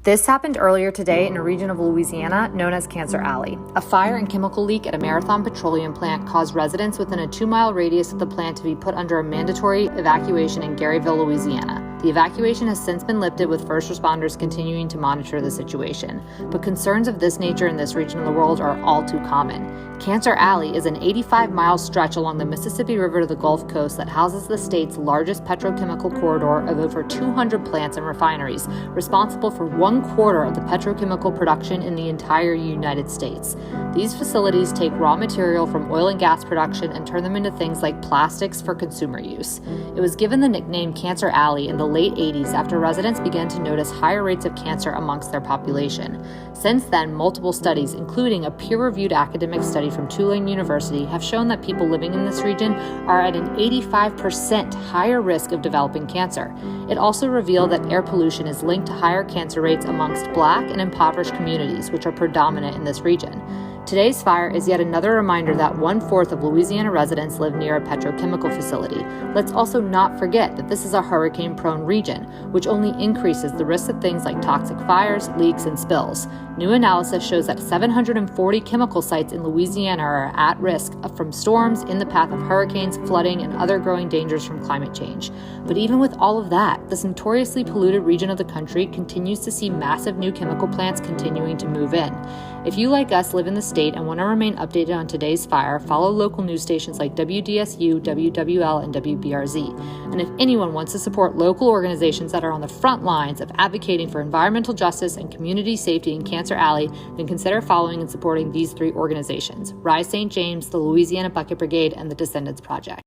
This happened earlier today in a region of Louisiana known as Cancer Alley. A fire and chemical leak at a Marathon petroleum plant caused residents within a 2-mile radius of the plant to be put under a mandatory evacuation in Garyville, Louisiana. The evacuation has since been lifted, with first responders continuing to monitor the situation. But concerns of this nature in this region of the world are all too common. Cancer Alley is an 85-mile stretch along the Mississippi River to the Gulf Coast that houses the state's largest petrochemical corridor of over 200 plants and refineries, responsible for 1/4 of the petrochemical production in the entire United States. These facilities take raw material from oil and gas production and turn them into things like plastics for consumer use. It was given the nickname Cancer Alley in the late 80s after residents began to notice higher rates of cancer amongst their population. Since then, multiple studies, including a peer-reviewed academic study from Tulane University, have shown that people living in this region are at an 85% higher risk of developing cancer. It also revealed that air pollution is linked to higher cancer rates amongst Black and impoverished communities, which are predominant in this region. Today's fire is yet another reminder that 1/4 of Louisiana residents live near a petrochemical facility. Let's also not forget that this is a hurricane-prone region, which only increases the risk of things like toxic fires, leaks, and spills. New analysis shows that 740 chemical sites in Louisiana are at risk from storms in the path of hurricanes, flooding, and other growing dangers from climate change. But even with all of that, this notoriously polluted region of the country continues to see massive new chemical plants continuing to move in. If you, like us, live in the state and want to remain updated on today's fire, follow local news stations like WDSU, WWL, and WBRZ. And if anyone wants to support local organizations that are on the front lines of advocating for environmental justice and community safety in Cancer Alley, then consider following and supporting these 3 organizations: Rise St. James, the Louisiana Bucket Brigade, and the Descendants Project.